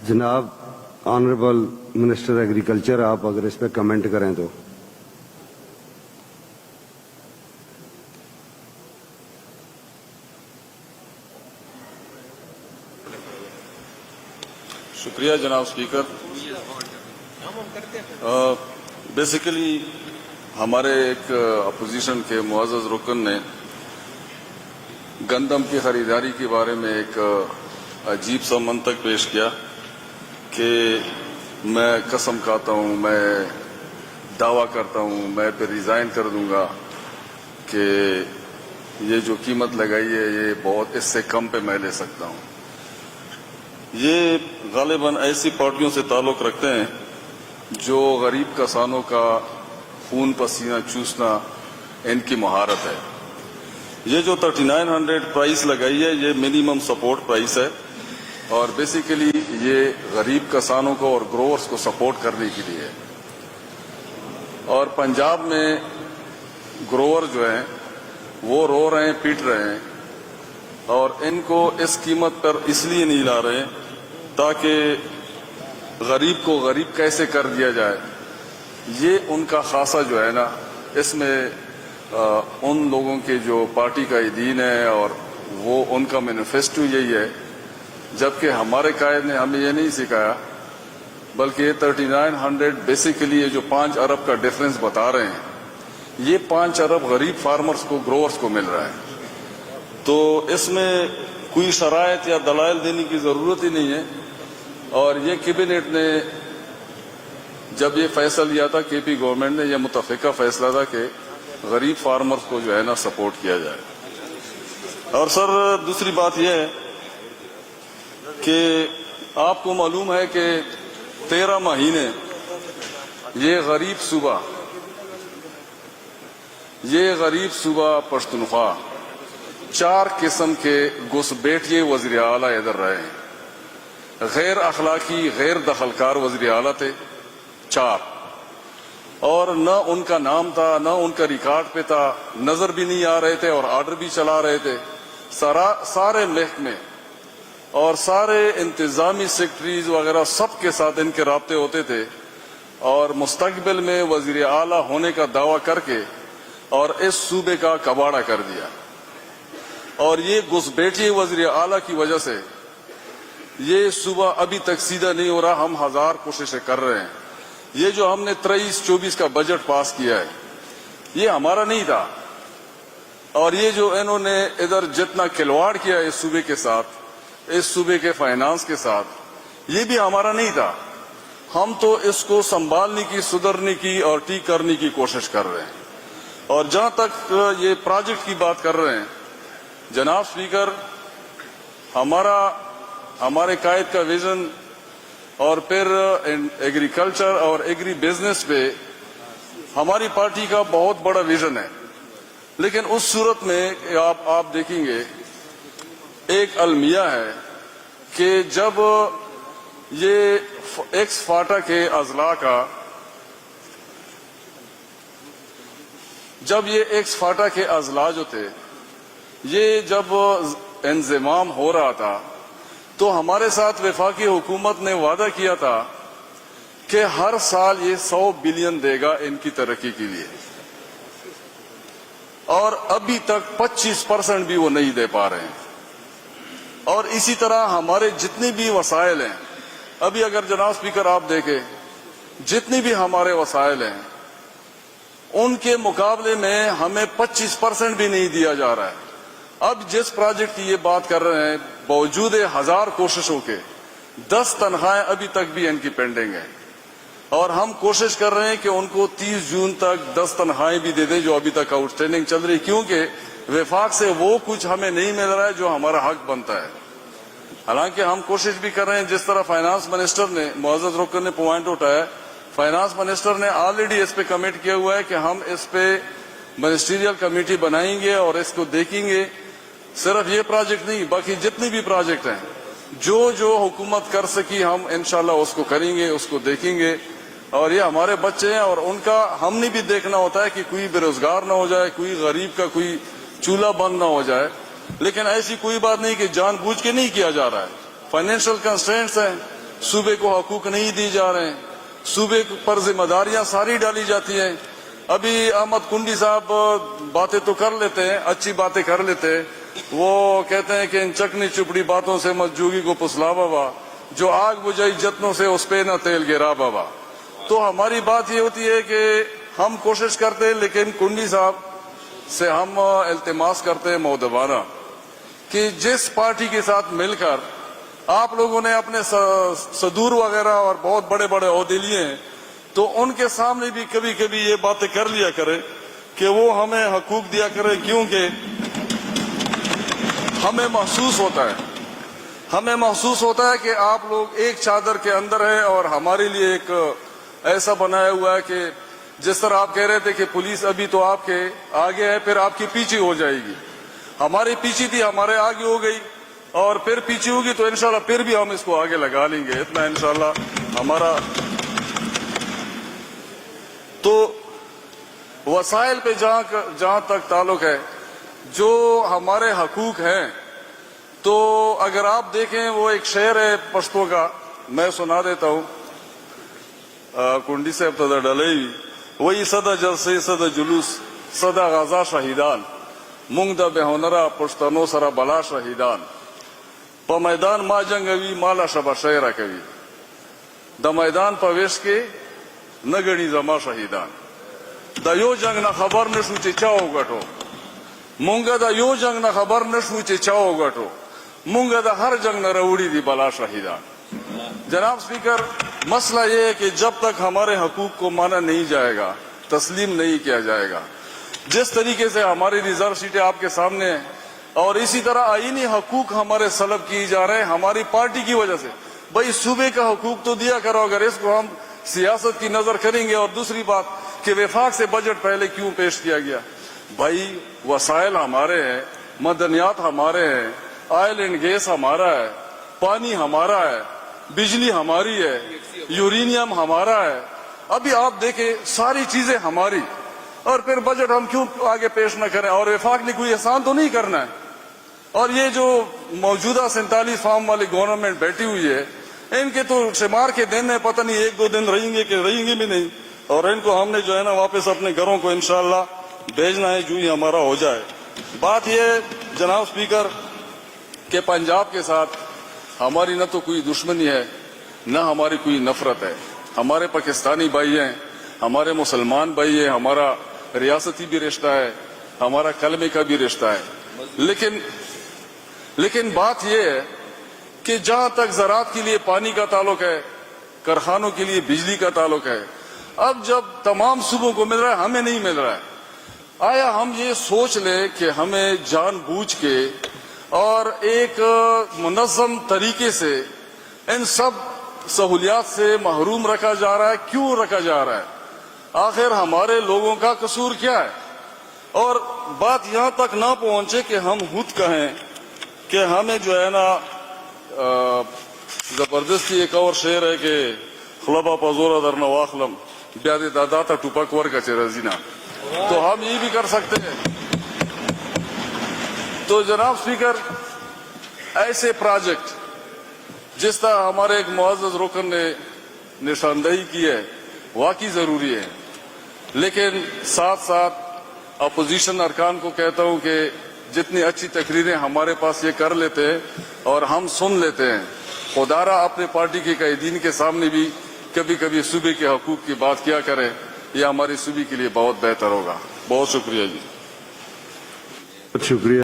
जनाब honourable minister agriculture, आप अगर इस पे कमेंट करें तो। शुक्रिया जनाब स्पीकर। बेसिकली हमारे एक अपोजिशन के मुअज़्ज़ज़ रुकन ने गंदम की खरीदारी के बारे में एक अजीब सा मंतक पेश किया कि मैं कसम खाता हूँ, मैं दावा करता हूँ, मैं फिर रिज़ाइन कर दूंगा कि ये जो कीमत लगाई है ये बहुत इससे कम पे मैं ले सकता हूँ। ये गालिबन ऐसी पार्टियों से ताल्लुक़ रखते हैं जो गरीब किसानों का खून पसीना चूसना इनकी महारत है। ये जो 3900 प्राइस लगाई है ये मिनिमम सपोर्ट प्राइस है और बेसिकली ये गरीब किसानों को और ग्रोवर्स को सपोर्ट करने के लिए है। और पंजाब में ग्रोवर जो हैं वो रो रहे हैं, पीट रहे हैं और इनको इस कीमत पर इसलिए नहीं ला रहे ताकि गरीब को गरीब कैसे कर दिया जाए। ये उनका खासा जो है ना, इसमें उन लोगों के जो पार्टी का दीन है और वो उनका मैनिफेस्टो यही है, जबकि हमारे कायद ने हमें ये नहीं सिखाया, बल्कि ये 3900 बेसिकली ये जो 5 अरब का डिफरेंस बता रहे हैं, ये 5 अरब गरीब फार्मर्स को, ग्रोवर्स को मिल रहा है। तो इसमें कोई शराइत या दलाइल देने की ज़रूरत ही नहीं है। और ये कैबिनेट ने जब ये फैसला लिया था, केपी गवर्नमेंट ने, यह मुतफ़िका फैसला था कि गरीब फार्मर्स को जो है ना सपोर्ट किया जाए। और सर दूसरी बात यह है कि आपको मालूम है कि 13 महीने ये गरीब सूबा पश्तूनख्वा 4 किस्म के घुसपैठिए वज़ीर आला इधर रहे हैं। गैर अखलाकी, गैर दखलकार वज़ीर आला थे 4, और न उनका नाम था, न उनका रिकॉर्ड पे था, नजर भी नहीं आ रहे थे और आर्डर भी चला रहे थे। सारे महकमे और सारे इंतजामी सेक्रेटरीज वगैरह सबके साथ इनके राब्ते होते थे और मुस्तकबिल में वजीर आला होने का दावा करके और इस सूबे का कबाड़ा कर दिया। और ये घुसपैठिए वजीर आला की वजह से ये सूबा अभी तक सीधा नहीं हो रहा। हम 1000 कोशिशें कर रहे हैं। ये जो हमने 23-24 का बजट पास किया है ये हमारा नहीं था, और ये जो इन्होंने इधर जितना खिलवाड़ किया इस सूबे के साथ, इस सूबे के फाइनेंस के साथ, ये भी हमारा नहीं था। हम तो इसको संभालने की, सुधरने की और ठीक करने की कोशिश कर रहे हैं। और जहां तक ये प्रोजेक्ट की बात कर रहे हैं, जनाब स्पीकर, हमारे कायद का विजन और फिर एग्रीकल्चर और एग्री बिजनेस पे हमारी पार्टी का बहुत बड़ा विजन है। लेकिन उस सूरत में आप देखेंगे एक अलमिया है कि जब ये एक्स फाटा के अजला का, जब ये एक्स फाटा के अजला जो थे ये जब इंज़माम हो रहा था तो हमारे साथ वफाकी हुकूमत ने वादा किया था कि हर साल ये 100 बिलियन देगा इनकी तरक्की के लिए, और अभी तक 25% भी वो नहीं दे पा रहे हैं। और इसी तरह हमारे जितने भी वसाइल हैं, अभी अगर जनाब स्पीकर आप देखें, जितने भी हमारे वसाइल हैं उनके मुकाबले में हमें 25% भी नहीं दिया जा रहा है। अब जिस प्रोजेक्ट की ये बात कर रहे हैं, बावजूद 1000 कोशिशों के 10 तनख्वाहें अभी तक भी इनकी पेंडिंग है, और हम कोशिश कर रहे हैं कि उनको 30 जून तक 10 तनख्वाहें भी दे दें जो अभी तक आउटस्टैंडिंग चल रही, क्योंकि वफाक से वो कुछ हमें नहीं मिल रहा है जो हमारा हक बनता है। हालांकि हम कोशिश भी कर रहे हैं, जिस तरह फाइनेंस मिनिस्टर ने, मुअज़्ज़ज़ रुकन ने पॉइंट उठाया, फाइनेंस मिनिस्टर ने ऑलरेडी इस पे कमिट किया हुआ है कि हम इस पे मिनिस्ट्रियल कमेटी बनाएंगे और इसको देखेंगे। सिर्फ ये प्रोजेक्ट नहीं, बाकी जितने भी प्रोजेक्ट हैं, जो हुकूमत कर सकी हम इंशाल्लाह उसको करेंगे, उसको देखेंगे। और ये हमारे बच्चे हैं और उनका हमने भी देखना होता है कि कोई बेरोजगार ना हो जाए, कोई गरीब का कोई चूल्हा बंद ना हो जाए। लेकिन ऐसी कोई बात नहीं कि जानबूझ के नहीं किया जा रहा है। फाइनेंशियल कंस्ट्रेंट्स हैं, सूबे को हकूक नहीं दी जा रहे हैं, सूबे पर जिम्मेदारियां सारी डाली जाती हैं। अभी अहमद कुंडी साहब बातें तो कर लेते हैं, अच्छी बातें कर लेते हैं। वो कहते हैं कि इन चकनी चुपड़ी बातों से मत जोगी को पुसला बाबा, जो आग बुझाई जतनों से उस पे न तेल गिरा बाबा। तो हमारी बात ये होती है कि हम कोशिश करते हैं, लेकिन कुंडी साहब से हम इल्तिमास करते हैं मौदबाना कि जिस पार्टी के साथ मिलकर आप लोगों ने अपने सदूर वगैरह और बहुत बड़े बड़े ओहदे लिए हैं, तो उनके सामने भी कभी कभी ये बातें कर लिया करें कि वो हमें हकूक दिया करें, क्योंकि हमें महसूस होता है कि आप लोग एक चादर के अंदर हैं और हमारे लिए एक ऐसा बनाया हुआ है कि जिस तरह आप कह रहे थे कि पुलिस अभी तो आपके आगे है, फिर आपके पीछे हो जाएगी। हमारे पीछे थी, हमारे आगे हो गई और फिर पीछे होगी, तो इंशाल्लाह फिर भी हम इसको आगे लगा लेंगे, इतना इंशाल्लाह हमारा। तो वसाइल पे जहां तक ताल्लुक है, जो हमारे हकूक हैं, तो अगर आप देखें वो एक शेर है पश्तो का, मैं सुना देता हूं। कुंडी से अब तदा डले वही सदा जलसे सदा जुलूस सदा गाजा शहीदान मुंगदा बेहोनरा पुश्तनो सरा बला शहीदान प मैदान मा जंगवी माला शबा शेरा कवि द मैदान पवेश के नगणी जमा शहीदान द यो जंग न खबर न सूचे चाओ गठो मुंगा द यो जंग न खबर न सूचे चाओ गठो मुंगा द हर जंग न रउड़ी दी बला शहीदान। जनाब स्पीकर, मसला ये है कि जब तक हमारे हकूक को माना नहीं जाएगा, तस्लीम नहीं किया जाएगा, जिस तरीके से हमारी रिजर्व सीटें आपके सामने हैं और इसी तरह आईनी हकूक हमारे सलब किए जा रहे हैं हमारी पार्टी की वजह से। भाई सूबे का हकूक तो दिया करो, अगर इसको हम सियासत की नजर करेंगे। और दूसरी बात कि वफाक से बजट पहले क्यों पेश किया गया? भाई वसाइल हमारे हैं, मदनियात हमारे हैं, ऑयल एंड गैस हमारा है, पानी हमारा है, बिजली हमारी है, यूरेनियम हमारा है। अभी आप देखें सारी चीजें हमारी, और फिर बजट हम क्यों आगे पेश न करें? और वफाक ने कोई एहसान तो नहीं करना है। और ये जो मौजूदा 47 फार्म वाली गवर्नमेंट बैठी हुई है, इनके तो शुमार के दिन है, पता नहीं 1-2 दिन रहेंगे कि रहेंगे भी नहीं। और इनको हमने जो है ना वापस अपने घरों को इंशाल्लाह भेजना है, जो ही हमारा हो जाए। बात यह जनाब स्पीकर कि पंजाब के साथ हमारी न तो कोई दुश्मनी है, न हमारी कोई नफरत है। हमारे पाकिस्तानी भाई हैं, हमारे मुसलमान भाई हैं, हमारा रियासती भी रिश्ता है, हमारा कलमे का भी रिश्ता है। लेकिन बात यह है कि जहां तक ज़राअत के लिए पानी का ताल्लुक है, कारखानों के लिए बिजली का ताल्लुक है, अब जब तमाम सूबों को मिल रहा है, हमें नहीं मिल रहा है। आया हम ये सोच लें कि हमें जानबूझ के और एक मुनज़्ज़म तरीके से इन सब सहूलियात से महरूम रखा जा रहा है। क्यों रखा जा रहा है? आखिर हमारे लोगों का कसूर क्या है? और बात यहां तक ना पहुंचे कि हम खुद कहें कि हमें जो है ना जबरदस्ती। एक और शेर है कि खलबा पजोरा दर नवाखलम ब्यादे दादा था टुपक वर का चिरजीना, तो हम ये भी कर सकते हैं। तो जनाब स्पीकर, ऐसे प्रोजेक्ट जिस तरह हमारे एक मुअज़्ज़ज़ रुकन ने निशानदही की है, वाकई जरूरी है। लेकिन साथ साथ अपोजिशन अरकान को कहता हूं कि जितनी अच्छी तकरीरें हमारे पास ये कर लेते हैं और हम सुन लेते हैं, खुदारा अपने पार्टी के कायदीन के सामने भी कभी कभी सूबे के हकूक की बात किया करें। यह हमारी सूबे के लिए बहुत बेहतर होगा। बहुत शुक्रिया जी। शुक्रिया।